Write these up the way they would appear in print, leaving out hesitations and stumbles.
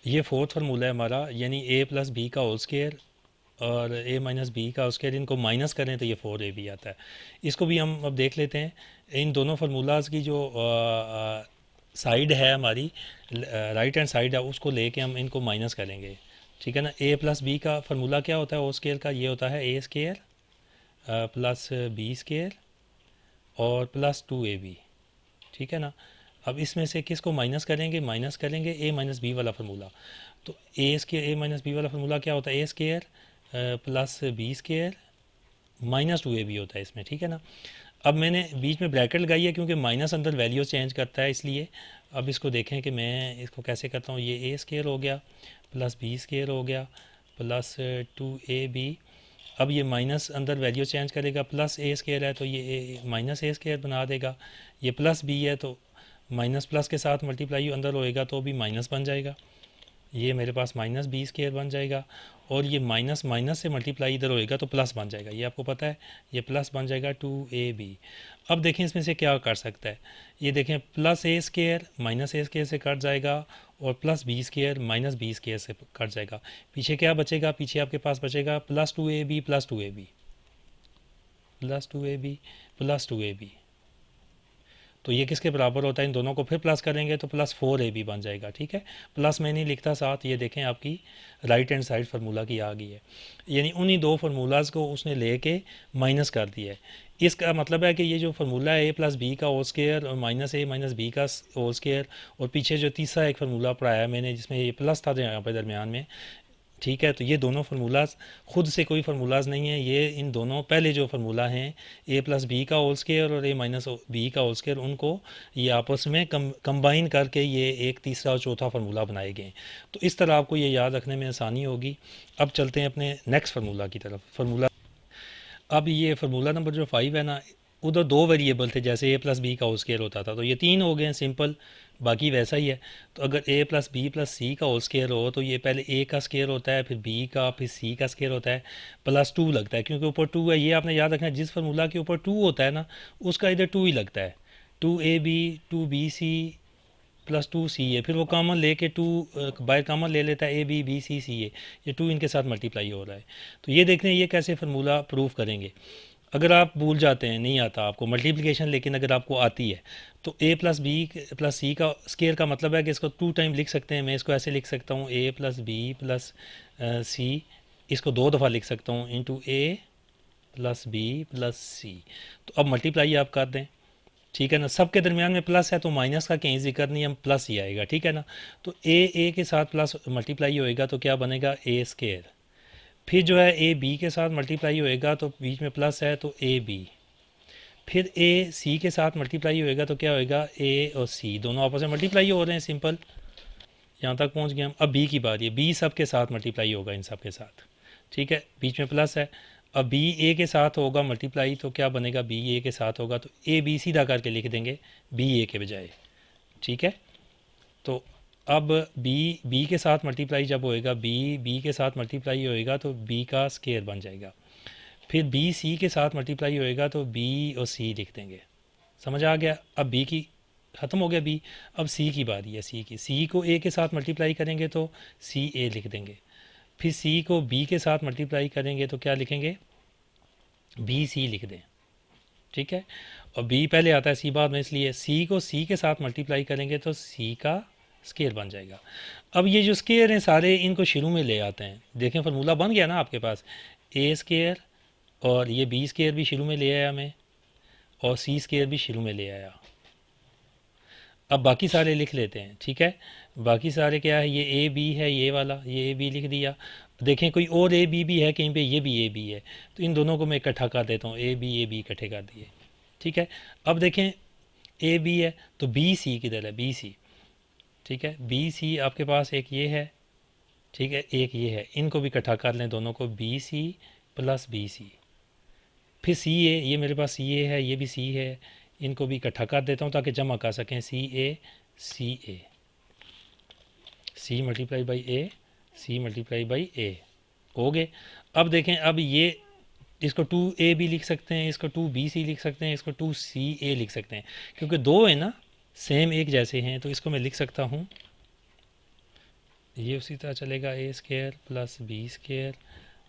ये fourth formula है हमारा, यानी ए प्लस बी का होल स्केयर और ए माइनस बी का स्केयर, इनको माइनस करें तो ये 4ab आता है। इसको भी हम अब देख लेते हैं। इन दोनों फार्मूलाज की जो साइड है हमारी, राइट हैंड साइड है, उसको लेके हम इनको माइनस करेंगे। ठीक है ना। ए प्लस बी का फार्मूला क्या होता है होल स्केयर का? ये होता है A square plus B square और प्लस 2ab। ठीक है ना। अब इसमें से किसको माइनस करेंगे? माइनस करेंगे ए माइनस बी वाला फार्मूला। तो A square A minus B वाला फार्मूला क्या होता है? A square plus B square minus 2ab होता है इसमें। ठीक है ना। अब मैंने बीच में ब्रैकेट लगाई है क्योंकि माइनस अंदर वैल्यू चेंज करता है, इसलिए। अब इसको देखें कि मैं इसको कैसे करता हूँ। ये ए स्केयर हो गया प्लस बी स्केयर हो गया प्लस 2ab। अब ये माइनस अंदर वैल्यू चेंज करेगा, प्लस ए स्केयर है तो ये माइनस ए स्केयर बना देगा। ये प्लस बी है तो माइनस प्लस के साथ मल्टीप्लाई अंदर होएगा तो भी माइनस बन जाएगा। ये मेरे पास माइनस बी स्केयर बन जाएगा। और ये माइनस माइनस से मल्टीप्लाई इधर होएगा तो प्लस बन जाएगा, ये आपको पता है। ये प्लस बन जाएगा 2ab। अब देखें इसमें से क्या कर सकता है। ये देखें plus a square minus a square से कट जाएगा और plus B square minus b square से कट जाएगा। पीछे क्या बचेगा? पीछे आपके पास बचेगा plus 2ab plus 2ab plus 2ab plus 2ab। तो ये किसके बराबर होता है? इन दोनों को फिर प्लस करेंगे तो प्लस 4ab बन जाएगा। ठीक है। प्लस मैं नहीं लिखता साथ, ये देखें आपकी राइट हैंड साइड फार्मूला की आ गई है। यानी उन्हीं दो फार्मूलाज को उसने लेके माइनस कर दिया है। इसका मतलब है कि ये जो फार्मूला है ए प्लस बी का होल स्केयर और माइनस ए माइनस बी का होल स्केयर, और पीछे जो तीसरा एक फार्मूला पढ़ाया मैंने जिसमें ये प्लस था यहाँ पे दरमियान में। ठीक है। तो ये दोनों फार्मूलाज खुद से कोई फार्मूलाज नहीं है, ये इन दोनों पहले जो फार्मूला हैं ए प्लस बी का होल स्केयर और ए माइनस बी का होल स्केयर, उनको ये आपस में कंबाइन करके ये एक तीसरा और चौथा फार्मूला बनाए गए। तो इस तरह आपको ये याद रखने में आसानी होगी। अब चलते हैं अपने नेक्स्ट फार्मूला की तरफ। फार्मूला, अब ये फार्मूला नंबर जो 5 है ना, उधर दो वेरिएबल थे, जैसे ए प्लस बी का होल स्केयर होता था, तो ये तीन हो गए हैं सिंपल, बाकी वैसा ही है। तो अगर ए प्लस बी प्लस सी का होल स्केयर हो तो ये पहले ए का स्केयर होता है, फिर बी का, फिर सी का स्केयर होता है, प्लस 2 लगता है क्योंकि ऊपर 2 है। ये आपने याद रखना है, जिस फार्मूला के ऊपर 2 होता है ना, उसका इधर 2 ही लगता है। 2ab 2bc प्लस 2ca, फिर वो कॉमन लेके 2 बाय कॉमन ले लेता है, a b b c c a, ये 2 इनके साथ मल्टीप्लाई हो रहा है। तो ये देखते हैं ये कैसे फार्मूला प्रूफ करेंगे। अगर आप भूल जाते हैं, नहीं आता आपको मल्टीप्लिकेशन, लेकिन अगर आपको आती है तो ए प्लस बी प्लस सी का स्केयर का मतलब है कि इसको 2 टाइम लिख सकते हैं। मैं इसको ऐसे लिख सकता हूँ ए प्लस बी प्लस सी, इसको 2 दफ़ा लिख सकता हूँ इंटू ए प्लस बी प्लस सी। तो अब मल्टीप्लाई आप कर दें। ठीक है ना। सबके दरमियान में प्लस है तो माइनस का कहीं जिक्र नहीं, हम प्लस ही आएगा। ठीक है ना। तो ए के साथ प्लस मल्टीप्लाई होएगा तो क्या बनेगा? ए स्केयर। फिर जो है ए बी के साथ मल्टीप्लाई होएगा तो बीच में प्लस है तो ए बी। फिर ए सी के साथ मल्टीप्लाई होएगा तो क्या होएगा? ए और सी दोनों आपस में मल्टीप्लाई हो रहे हैं, सिंपल। यहाँ तक पहुँच गए हम। अब बी की बारी है, बी सब के साथ मल्टीप्लाई होगा, इन सब के साथ। ठीक है। बीच में प्लस है। अब बी ए के साथ होगा मल्टीप्लाई तो क्या बनेगा? बी ए के साथ होगा तो ए बी सीधा करके लिख देंगे बी ए के बजाय। ठीक है। तो अब बी बी के साथ मल्टीप्लाई जब होएगा, बी बी के साथ मल्टीप्लाई होएगा तो बी का स्केयर बन जाएगा। फिर बी सी के साथ मल्टीप्लाई होएगा तो बी और सी लिख देंगे। समझ आ गया? अब बी की ख़त्म हो गया बी। अब सी की बारी है, सी की। सी को ए के साथ मल्टीप्लाई करेंगे तो सी ए लिख देंगे। फिर सी को बी के साथ मल्टीप्लाई करेंगे तो क्या लिखेंगे? बी सी लिख दें। ठीक है। और बी पहले आता है, सी बाद में, इसलिए सी को सी के साथ मल्टीप्लाई करेंगे तो सी का स्केयर बन जाएगा। अब ये जो स्केयर हैं सारे, इनको शुरू में ले आते हैं। देखें फार्मूला बन गया ना आपके पास। ए स्केयर और ये बी स्केयर भी शुरू में ले आया मैं, और सी स्केयर भी शुरू में ले आया। अब बाकी सारे लिख लेते हैं। ठीक है। बाकी सारे क्या है? ये ए बी है, ये वाला, ये ए बी लिख दिया। देखें कोई और ए बी भी है कहीं पे, ये भी ए बी है, तो इन दोनों को मैं इकट्ठा कर देता हूँ, ए बी इकट्ठे कर दिए। ठीक है। अब देखें ए बी है तो बी सी किधर है? B c. ठीक है। बी सी आपके पास एक ये है, ठीक है, एक ये है, इनको भी इकट्ठा कर लें दोनों को, बी सी प्लस बी सी। फिर सी ए, ये मेरे पास सी ए है, ये भी सी है, इनको भी इकट्ठा कर देता हूँ ताकि जमा कर सकें। C A C multiply by A, C multiply by A, हो गए। अब देखें, अब ये इसको 2a भी लिख सकते हैं, इसको 2bc लिख सकते हैं, इसको 2ca लिख सकते हैं, क्योंकि दो है ना सेम एक जैसे हैं, तो इसको मैं लिख सकता हूँ ये उसी तरह चलेगा, A square plus B square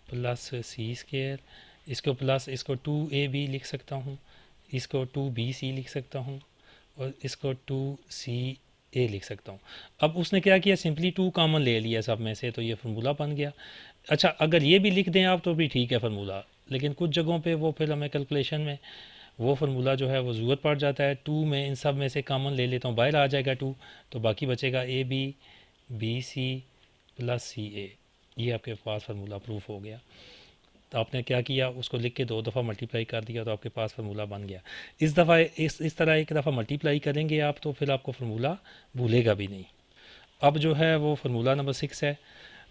plus C square, इसको प्लस इसको टू ए बी लिख सकता हूँ, इसको टू बी सी लिख सकता हूँ, और इसको टू सी ए लिख सकता हूँ। अब उसने क्या किया, सिंपली टू कॉमन ले लिया सब में से, तो ये फार्मूला बन गया। अच्छा, अगर ये भी लिख दें आप तो भी ठीक है फार्मूला, लेकिन कुछ जगहों पे वो फिर हमें कैलकुलेशन में वो फार्मूला जो है वो ज़रूरत पड़ जाता है। टू में इन सब में से कॉमन ले लेता हूँ, बाहर आ जाएगा टू, तो बाकी बचेगा A B B C plus C A. ये आपके पास फार्मूला प्रूफ हो गया। तो आपने क्या किया, उसको लिख के दो दफ़ा मल्टीप्लाई कर दिया तो आपके पास फार्मूला बन गया। इस तरह एक दफ़ा मल्टीप्लाई करेंगे आप तो फिर आपको फार्मूला भूलेगा भी नहीं। अब जो है वो फार्मूला नंबर 6 है।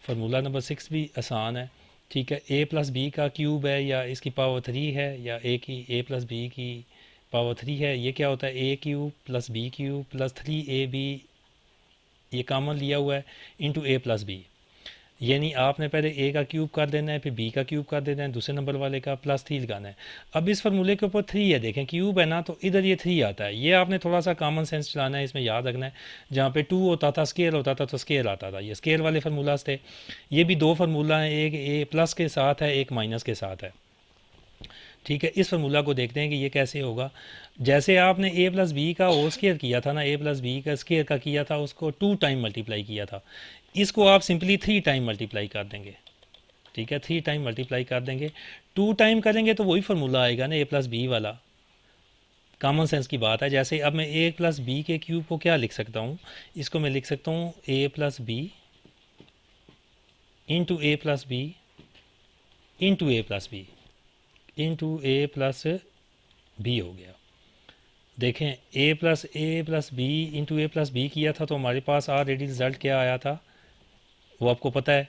फार्मूला नंबर 6 भी आसान है, ठीक है। ए प्लस बी का क्यूब है या इसकी पावर 3 है, या ए प्लस बी की पावर 3 है। ये क्या होता है, A cube plus B cube plus 3ab, ये कॉमन लिया हुआ है, इंटू ए प्लस बी। यानी आपने पहले ए का क्यूब कर देना है, फिर बी का क्यूब कर देना है, दूसरे नंबर वाले का प्लस 3 लगाना है। अब इस फार्मूले के ऊपर 3 है, देखें क्यूब है ना, तो इधर ये 3 आता है। ये आपने थोड़ा सा कॉमन सेंस चलाना है, इसमें याद रखना है। जहाँ पे 2 होता था, स्केयर होता था, तो स्केयर आता था, ये स्केयर वाले फार्मूलाज थे। ये भी दो फार्मूला हैं, एक ए प्लस के साथ है, एक माइनस के साथ है, ठीक है। इस फार्मूला को देखते हैं कि ये कैसे होगा। जैसे आपने ए प्लस बी का होल स्केयर किया था ना, ए प्लस बी का स्केयर का किया था, उसको 2 टाइम मल्टीप्लाई किया था, इसको आप सिंपली 3 टाइम मल्टीप्लाई कर देंगे, ठीक है। 3 टाइम मल्टीप्लाई कर देंगे, 2 टाइम करेंगे तो वही फार्मूला आएगा ना, ए प्लस बी वाला। कॉमन सेंस की बात है। जैसे अब मैं ए प्लस बी के क्यूब को क्या लिख सकता हूँ, इसको मैं लिख सकता हूँ ए प्लस बी इंटू ए प्लस बी इंटू ए प्लस बी इंटू ए प्लस बी हो गया। देखें, ए प्लस बी इंटू ए प्लस बी किया था तो हमारे पास ऑलरेडी रिजल्ट क्या आया था वो आपको पता है,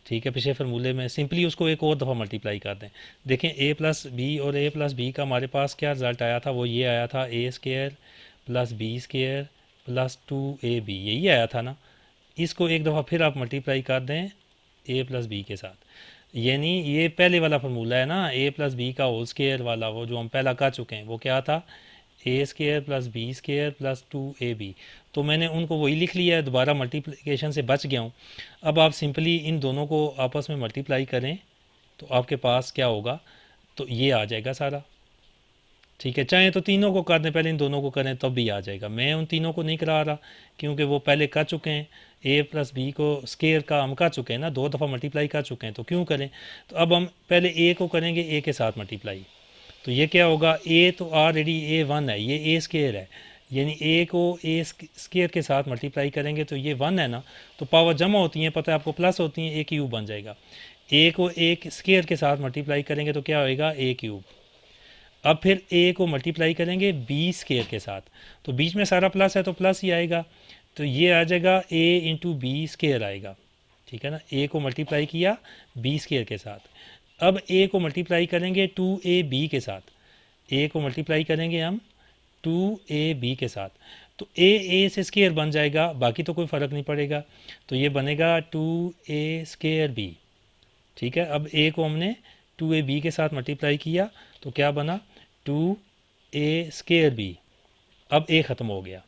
ठीक है। पिछले फार्मूले में सिंपली उसको एक और दफ़ा मल्टीप्लाई कर दें। देखें, ए प्लस बी और ए प्लस बी का हमारे पास क्या रिज़ल्ट आया था, वो ये आया था, A square plus B square plus 2ab, यही आया था ना। इसको एक दफ़ा फिर आप मल्टीप्लाई कर दें ए प्लस बी के साथ, यानी ये पहले वाला फार्मूला है ना, ए प्लस बी का होल स्केयर वाला, वो जो हम पहला कर चुके हैं, वो क्या था, A square plus B square plus 2ab। तो मैंने उनको वही लिख लिया है, दोबारा मल्टीप्लिकेशन से बच गया हूँ। अब आप सिंपली इन दोनों को आपस में मल्टीप्लाई करें तो आपके पास क्या होगा, तो ये आ जाएगा सारा, ठीक है। चाहे तो तीनों को कर दें, पहले इन दोनों को करें तब भी आ जाएगा। मैं उन तीनों को नहीं करा रहा क्योंकि वो पहले कर चुके हैं, ए प्लस बी को स्केयर का हम कर चुके हैं ना, दो दफ़ा मल्टीप्लाई कर चुके हैं, तो क्यों करें। तो अब हम पहले ए को करेंगे, ए के साथ मल्टीप्लाई, तो ये क्या होगा, ए तो ऑलरेडी A1 है, ये ए स्केयर है, यानी ए को ए स्केयर के साथ मल्टीप्लाई करेंगे तो ये 1 है ना, तो पावर जमा होती हैं, पता है आपको, प्लस होती हैं, ए क्यूब बन जाएगा। ए को एक स्केयर के साथ मल्टीप्लाई करेंगे तो क्या होएगा, ए क्यूब। अब फिर ए को मल्टीप्लाई करेंगे बी स्केयर के साथ, तो बीच में सारा प्लस है तो प्लस ही आएगा, तो ये आ जाएगा ए इंटू बी स्केयर आएगा, ठीक है ना। ए को मल्टीप्लाई किया बी स्केयर के साथ, अब ए को मल्टीप्लाई करेंगे 2ab के साथ, ए को मल्टीप्लाई करेंगे हम 2ab के साथ, तो ए से स्केयर बन जाएगा, बाकी तो कोई फ़र्क नहीं पड़ेगा, तो ये बनेगा 2a स्केयर बी, ठीक है। अब ए को हमने 2ab के साथ मल्टीप्लाई किया तो क्या बना, 2a स्केयर बी। अब ए ख़त्म हो गया,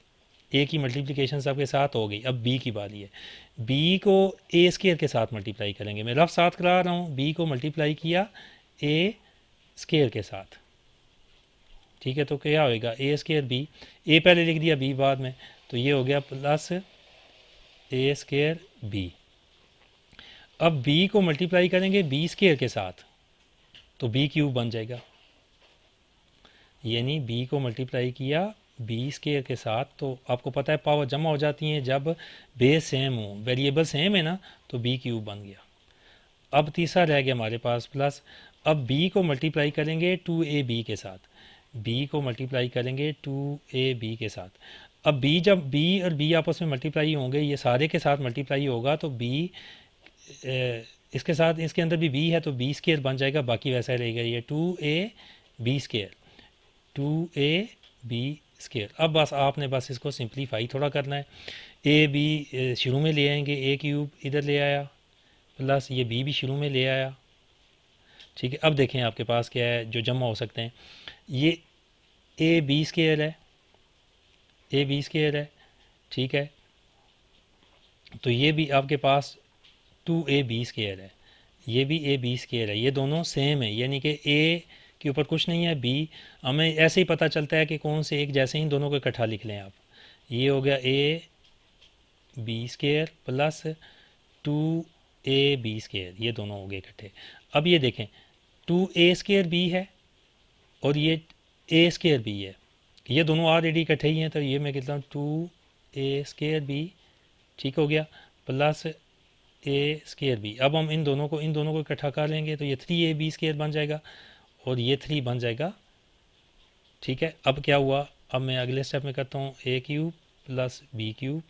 ए की मल्टीप्लिकेशन सबके साथ हो गई, अब बी की बारी है। बी को ए स्केयर के साथ मल्टीप्लाई करेंगे, मैं रफ साथ करा रहा हूँ, बी को मल्टीप्लाई किया ए स्केयर के साथ, ठीक है। तो क्या होएगा, ए स्केयर बी, ए पहले लिख दिया बी बाद में, तो ये हो गया प्लस ए स्केयर बी। अब बी को मल्टीप्लाई करेंगे बी स्केयर के साथ तो बी क्यूब बन जाएगा, यानी बी को मल्टीप्लाई किया बी स्केयर के साथ, तो आपको पता है पावर जमा हो जाती हैं जब बेस सेम हो, वेरिएबल सेम है ना, तो बी क्यूब बन गया। अब तीसरा रह गया हमारे पास प्लस, अब बी को मल्टीप्लाई करेंगे 2ab के साथ, बी को मल्टीप्लाई करेंगे 2ab के साथ। अब बी, जब बी और बी आपस में मल्टीप्लाई होंगे, ये सारे के साथ मल्टीप्लाई होगा, तो बी इसके साथ, इसके अंदर भी बी है तो बी स्केयर बन जाएगा, बाकी वैसा ही रहेगा, ये 2ab स्केयर 2ab स्केयर। अब बस आपने बस इसको सिंप्लीफाई थोड़ा करना है, ए बी शुरू में ले आएंगे, ए क्यूब इधर ले आया प्लस ये बी भी शुरू में ले आया, ठीक है। अब देखें आपके पास क्या है जो जमा हो सकते हैं, ये ए बी स्केयर है, ए बी स्केयर है, ठीक है। तो ये भी आपके पास 2ab² है, ये भी ab² है, ये दोनों सेम है, यानी कि a के ऊपर कुछ नहीं है, b हमें ऐसे ही पता चलता है कि कौन से एक जैसे ही दोनों को इकट्ठा लिख लें आप। ये हो गया ab² प्लस 2ab², ये दोनों हो गए इकट्ठे। अब ये देखें 2a² है और ये a² है, ये दोनों ऑलरेडी इकट्ठे ही हैं, तो ये मैं कहता हूँ 2a², ठीक हो गया, प्लस a²। अब हम इन दोनों को इकट्ठा कर लेंगे तो ये 3ab² बन जाएगा और ये 3 बन जाएगा। ठीक है, अब क्या हुआ, अब मैं अगले स्टेप में करता हूँ a³ प्लस b³।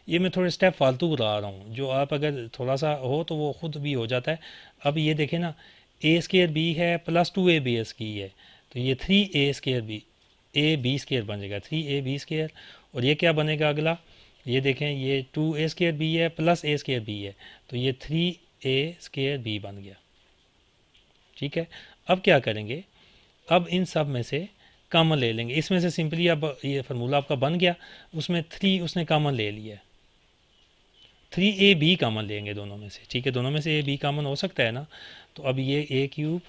ये मैं थोड़े स्टेप फालतू बता रहा हूँ, जो आप अगर थोड़ा सा हो तो वो खुद भी हो जाता है। अब ये देखें ना, a² है प्लस 2ab की है, तो ये 3ab² बन जाएगा, 3ab²। और ये क्या बनेगा अगला, ये देखें, ये 2a² है प्लस a² है, तो ये 3a² बन गया। ठीक है, अब क्या करेंगे, अब इन सब में से कॉमन ले लेंगे, इसमें से सिंपली अब ये फार्मूला आपका बन गया, उसमें 3 उसने कॉमन ले लिया, 3ab कॉमन लेंगे दोनों में से। ठीक है, दोनों में से ab कॉमन हो सकता है ना, तो अब ये a³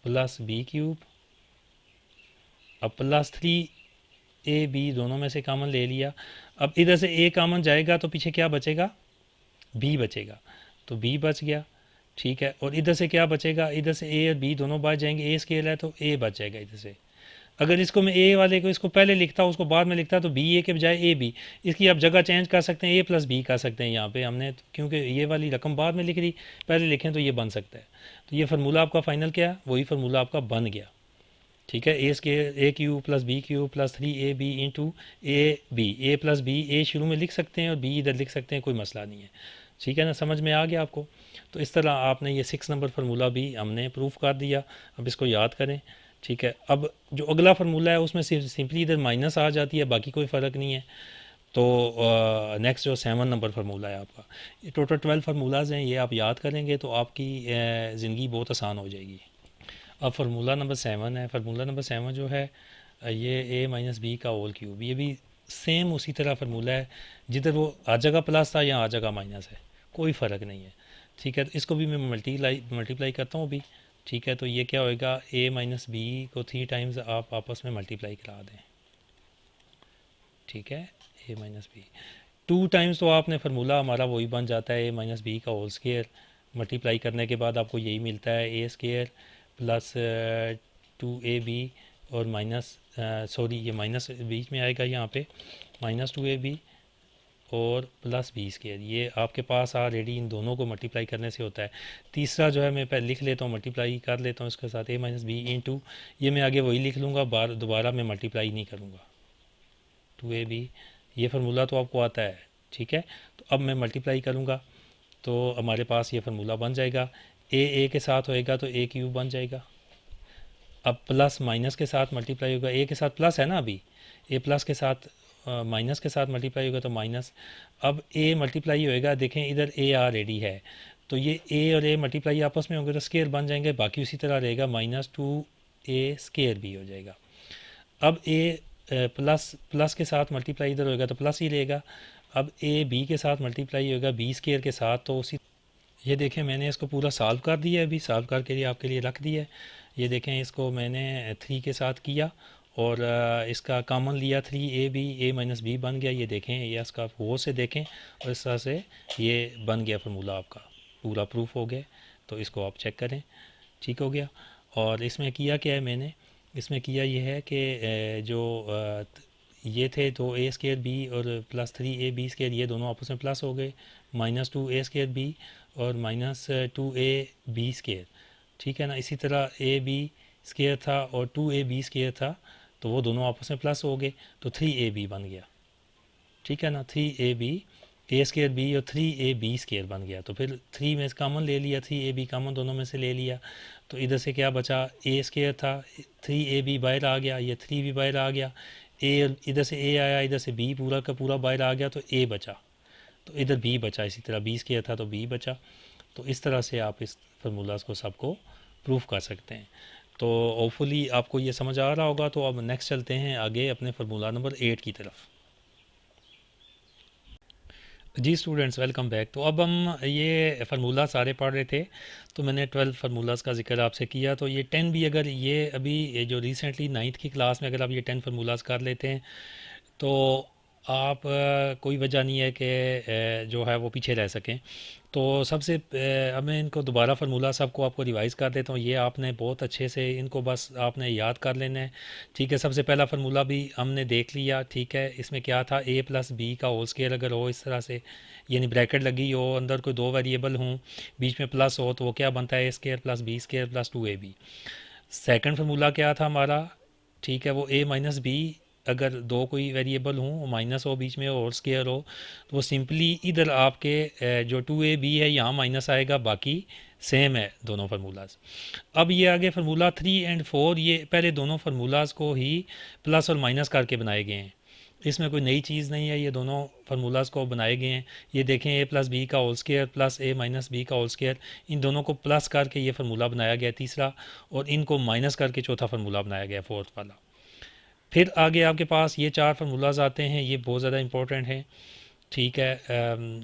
प्लस b³ अब प्लस 3ab दोनों में से कॉमन ले लिया। अब इधर से a कॉमन जाएगा तो पीछे क्या बचेगा, b बचेगा, तो b बच गया। ठीक है, और इधर से क्या बचेगा, इधर से a और b दोनों बच जाएंगे, a² है तो a बच जाएगा इधर से। अगर इसको मैं a वाले को इसको पहले लिखता हूँ उसको बाद में लिखता तो ba के बजाय ab, इसकी आप जगह चेंज कर सकते हैं, a प्लस b कर सकते हैं यहाँ पे हमने, क्योंकि ये वाली रकम बाद में लिख ली, पहले लिखें तो ये बन सकता है। तो ये फार्मूला आपका फाइनल क्या है, वही फार्मूला आपका बन गया। ठीक है, a³ plus b³ plus 3ab into a plus b, a शुरू में लिख सकते हैं और b इधर लिख सकते हैं, कोई मसला नहीं है। ठीक है ना, समझ में आ गया आपको। तो इस तरह आपने ये 6 नंबर फार्मूला भी हमने प्रूफ कर दिया, अब इसको याद करें। ठीक है, अब जो अगला फार्मूला है उसमें सिर्फ सिंपली इधर माइनस आ जाती है, बाकी कोई फ़र्क नहीं है। तो नेक्स्ट जो 7 नंबर फार्मूला है आपका, ये टोटल 12 फार्मूलाज हैं, ये आप याद करेंगे तो आपकी ज़िंदगी बहुत आसान हो जाएगी। अब फार्मूला नंबर 7 है, फार्मूला नंबर 7 जो है ये a-b का होल क्यूब, ये भी सेम उसी तरह फार्मूला है, जिधर वो आ जगह प्लस था यहाँ आ जगह माइनस है, कोई फ़र्क नहीं है। ठीक है, तो इसको भी मैं मल्टीप्लाई करता हूँ अभी। ठीक है, तो ये क्या होएगा, a-b को 3 टाइम्स आप आपस में मल्टीप्लाई करा दें। ठीक है, a-b 2 टाइम्स तो आपने फार्मूला हमारा वही बन जाता है a-b का होल स्केयर, मल्टीप्लाई करने के बाद आपको यही मिलता है a² प्लस 2ab और माइनस सॉरी ये माइनस बीच में आएगा यहाँ पे, माइनस 2ab और प्लस b², ये आपके पास ऑलरेडी इन दोनों को मल्टीप्लाई करने से होता है। तीसरा जो है मैं पहले लिख लेता हूँ, मल्टीप्लाई कर लेता हूँ इसके साथ a-b इंटू, ये मैं आगे वही लिख लूँगा, दोबारा मैं मल्टीप्लाई नहीं करूँगा, 2ab, ये फार्मूला तो आपको आता है। ठीक है, तो अब मैं मल्टीप्लाई करूँगा तो हमारे पास ये फार्मूला बन जाएगा, a के साथ होएगा तो a³ बन जाएगा। अब प्लस माइनस के साथ मल्टीप्लाई होगा, a के साथ प्लस है ना, अभी a प्लस के साथ माइनस के साथ मल्टीप्लाई होगा तो माइनस। अब a मल्टीप्लाई होएगा, देखें इधर a ऑलरेडी है, तो ये a और a मल्टीप्लाई आपस में होंगे तो स्केयर बन जाएंगे, बाकी उसी तरह रहेगा, -2a² भी हो जाएगा। अब a प्लस के साथ मल्टीप्लाई इधर होएगा तो प्लस ही रहेगा। अब a b के साथ मल्टीप्लाई होगा b² के साथ, तो उसी, ये देखें मैंने इसको पूरा सॉल्व कर दिया है, अभी सॉल्व करके लिए आपके लिए रख दिया है। ये देखें इसको मैंने 3 के साथ किया और इसका कॉमन लिया 3ab, a-b बन गया। ये देखें, ये इसका वो से देखें और इस तरह से ये बन गया फार्मूला, आपका पूरा प्रूफ हो गया। तो इसको आप चेक करें, ठीक हो गया। और इसमें किया क्या है मैंने, इसमें किया ये है कि जो ये थे तो a² b और प्लस 3ab², ये दोनों आपस में प्लस हो गए, -2a² b और -2ab²। ठीक है ना, इसी तरह ab² था और 2ab² था, तो वो दोनों आपस में प्लस हो गए तो 3ab बन गया। ठीक है ना, 3ab, a² b और 3ab² बन गया। तो फिर 3 में कॉमन ले लिया, 3ab कॉमन दोनों में से ले लिया, तो इधर से क्या बचा, a² था, 3ab बाहर आ गया, ये 3 भी बाहर आ गया, a इधर से a आया, इधर से b पूरा का पूरा बाहर आ गया तो a बचा, तो इधर b बचा, इसी तरह b² था तो b बचा। तो इस तरह से आप इस फार्मूलाज को सबको प्रूफ कर सकते हैं। तो होपफुली आपको ये समझ आ रहा होगा। तो अब नेक्स्ट चलते हैं आगे अपने फार्मूला नंबर 8 की तरफ। जी स्टूडेंट्स, वेलकम बैक। तो अब हम ये फार्मूला सारे पढ़ रहे थे। तो मैंने 12 फार्मूलाज का जिक्र आपसे किया। तो ये 10 भी, अगर ये अभी ये जो रिसेंटली नाइन्थ की क्लास में अगर आप ये 10 फार्मूलाज कर लेते हैं तो आप कोई वजह नहीं है कि जो है वो पीछे रह सकें। तो सबसे अब मैं इनको दोबारा फार्मूला सबको आपको रिवाइज़ कर देता हूँ। ये आपने बहुत अच्छे से इनको बस आपने याद कर लेना है। ठीक है, सबसे पहला फार्मूला भी हमने देख लिया। ठीक है, इसमें क्या था, ए प्लस बी का होल स्केयर अगर हो इस तरह से, यानी ब्रैकेट लगी हो, अंदर कोई दो वेरिएबल हों, बीच में प्लस हो, तो वो क्या बनता है, A square plus B square plus 2ab। Second formula क्या था हमारा, ठीक है, वो ए माइनस बी, अगर दो कोई वेरिएबल हो, माइनस हो बीच में और स्केयर हो, तो वो सिंपली इधर आपके जो 2ab है यहाँ माइनस आएगा, बाकी सेम है दोनों फार्मूलाज। अब ये आगे फार्मूला 3 और 4, ये पहले दोनों फार्मूलाज को ही प्लस और माइनस करके बनाए गए हैं। इसमें कोई नई चीज़ नहीं है, ये दोनों फार्मूलाज को बनाए गए हैं। ये देखें, ए प्लस बी का होल स्केयर प्लस ए माइनस बी का होल स्केयर, इन दोनों को प्लस करके ये फार्मूला बनाया गया तीसरा, और इनको माइनस करके चौथा फार्मूला बनाया गया फोर्थ वाला। फिर आगे आपके पास ये चार फार्मूलाज आते हैं, ये बहुत ज़्यादा इंपॉर्टेंट हैं। ठीक है,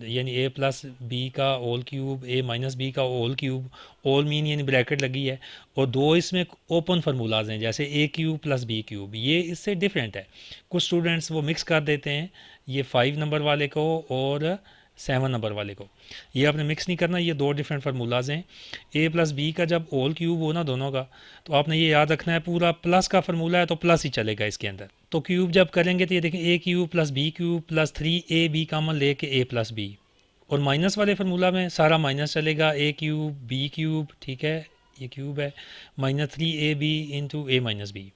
यानी ए प्लस बी का होल क्यूब, ए माइनस बी का होल क्यूब, होल मीन यानी ब्रैकेट लगी है, और दो इसमें ओपन फार्मूलाज हैं, जैसे ए क्यूब प्लस बी क्यूब, ये इससे डिफरेंट है। कुछ स्टूडेंट्स वो मिक्स कर देते हैं, ये 5 नंबर वाले को और 7 नंबर वाले को। ये आपने मिक्स नहीं करना, ये दो डिफरेंट फार्मूलाज हैं। ए प्लस बी का जब होल क्यूब हो ना दोनों का, तो आपने ये याद रखना है, पूरा प्लस का फार्मूला है तो प्लस ही चलेगा इसके अंदर। तो क्यूब जब करेंगे तो ये देखें, ए cube plus B cube plus 3ab common लेके ए प्लस बी, और माइनस वाले फार्मूला में सारा माइनस चलेगा, ए क्यूब बी क्यूब, ठीक है, ये क्यूब है, माइनस 3ab इंटू ए माइनस बी।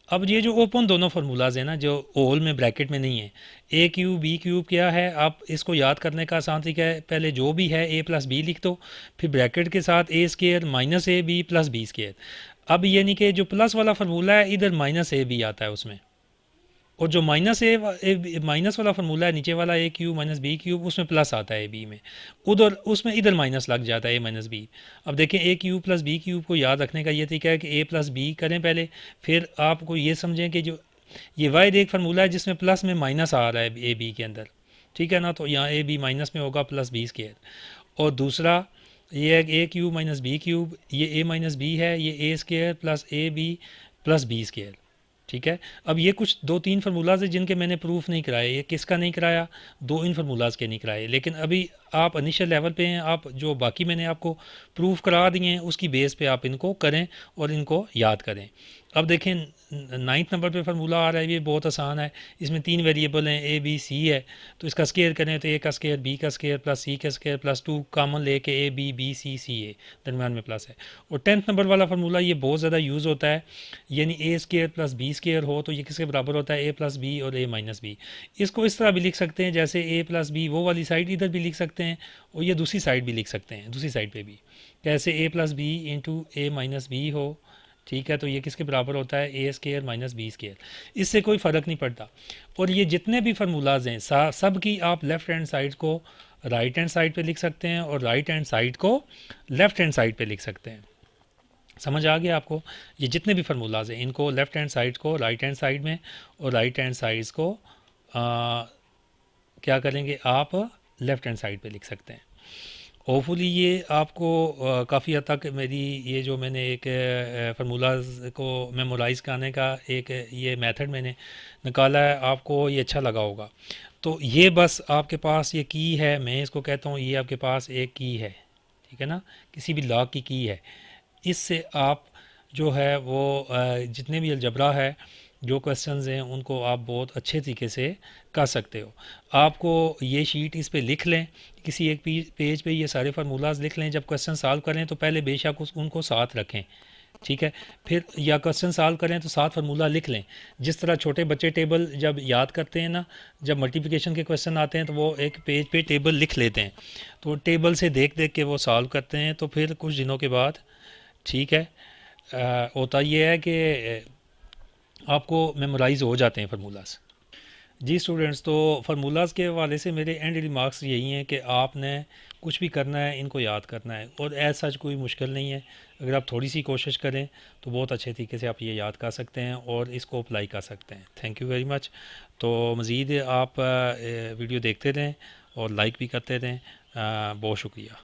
अब ये जो ओपन दोनों फार्मूलाज हैं ना, जो होल में ब्रैकेट में नहीं है, ए क्यूब बी क्यूब क्या है, आप इसको याद करने का आसान तरीका है, पहले जो भी है ए प्लस बी लिख दो, फिर ब्रैकेट के साथ A square minus A B plus B square. अब यानी कि जो प्लस वाला फार्मूला है इधर माइनस ए बी आता है उसमें, और जो माइनस वाला फार्मूला है नीचे वाला, ए क्यूब माइनस बी क्यूब, उसमें प्लस आता है ए बी में, उधर उसमें इधर माइनस लग जाता है ए माइनस बी। अब देखें, ए क्यूब प्लस बी क्यूब को याद रखने का ये तरीका है कि ए प्लस बी करें पहले, फिर आपको ये समझें कि जो ये वाइड एक फार्मूला है जिसमें प्लस में माइनस आ रहा है ए बी के अंदर, ठीक है ना, तो यहाँ ए बी माइनस में होगा प्लस बी स्केयर। और दूसरा ये है A cube minus B cube, ये ए माइनस बी है, ये A square plus A B plus B square. ठीक है, अब ये कुछ दो तीन फार्मूलाज हैं जिनके मैंने प्रूफ नहीं कराए। ये किसका नहीं कराया, दो इन फार्मूलाज के नहीं कराए, लेकिन अभी आप इनिशियल लेवल पे हैं, आप जो बाकी मैंने आपको प्रूफ करा दिए हैं उसकी बेस पे आप इनको करें और इनको याद करें। अब देखें, 9th नंबर पे फार्मूला आ रहा है, ये बहुत आसान है। इसमें 3 वेरिएबल हैं, ए बी सी है, तो इसका स्केयर करें तो ए का स्केयर बी का स्केयर प्लस सी का स्केयर प्लस 2 कॉमन लेके ए बी बी सी सी ए, दरम्यान में प्लस है। और 10th नंबर वाला फार्मूला ये बहुत ज़्यादा यूज़ होता है, यानी ए स्केयर प्लस बी स्केयर हो तो ये किसके बराबर होता है, ए प्लस बी और ए माइनस बी। इसको इस तरह भी लिख सकते हैं, जैसे ए प्लस बी वो वाली साइड इधर भी लिख सकते हैं, और ये दूसरी साइड भी लिख सकते हैं, दूसरी साइड पे भी, जैसे ए प्लस बी इंटू ए माइनस बी हो। ठीक है, तो ये किसके बराबर होता है, A square minus b square. इससे कोई फ़र्क नहीं पड़ता। और ये जितने भी फार्मूलाज हैं सब की आप लेफ़्ट हैंड साइड को राइट हैंड साइड पे लिख सकते हैं, और राइट हैंड साइड को लेफ़्ट हैंड साइड पे लिख सकते हैं। समझ आ गया आपको, ये जितने भी फार्मूलाज हैं इनको लेफ़्ट हैंड साइड को राइट हैंड साइड में, और राइट हैंड साइड्स को क्या करेंगे आप, लेफ़्ट हैंड साइड पे लिख सकते हैं। होपफुली ये आपको काफ़ी हद तक मेरी ये जो मैंने एक फार्मूलाज को मेमोराइज़ करने का एक ये मेथड मैंने निकाला है, आपको ये अच्छा लगा होगा। तो ये बस आपके पास ये की है, मैं इसको कहता हूँ ये आपके पास एक की है, ठीक है ना, किसी भी लॉक की है। इससे आप जो है वो जितने भी अलजबरा है, जो क्वेश्चंस हैं उनको आप बहुत अच्छे तरीके से कर सकते हो। आपको ये शीट इस पे लिख लें, किसी एक पेज पे ये सारे फार्मूलाज लिख लें, जब क्वेश्चन सॉल्व करें तो पहले बेशक उनको साथ रखें, ठीक है, फिर या क्वेश्चन सॉल्व करें तो साथ फार्मूला लिख लें। जिस तरह छोटे बच्चे टेबल जब याद करते हैं ना, जब मल्टीप्लिकेशन के क्वेश्चन आते हैं तो वो एक पेज पे टेबल लिख लेते हैं, तो टेबल से देख देख के वो सॉल्व करते हैं, तो फिर कुछ दिनों के बाद, ठीक है, होता ये है कि आपको मेमोराइज़ हो जाते हैं फार्मूलाज। जी स्टूडेंट्स, तो फार्मूलाज़ के हवाले से मेरे एंड रिमार्क्स यही हैं कि आपने कुछ भी करना है इनको याद करना है, और एज सच कोई मुश्किल नहीं है। अगर आप थोड़ी सी कोशिश करें तो बहुत अच्छे तरीके से आप ये याद कर सकते हैं और इसको अप्लाई कर सकते हैं। Thank you very much. तो मज़ीद आप वीडियो देखते रहें और लाइक भी करते रहें। बहुत शुक्रिया।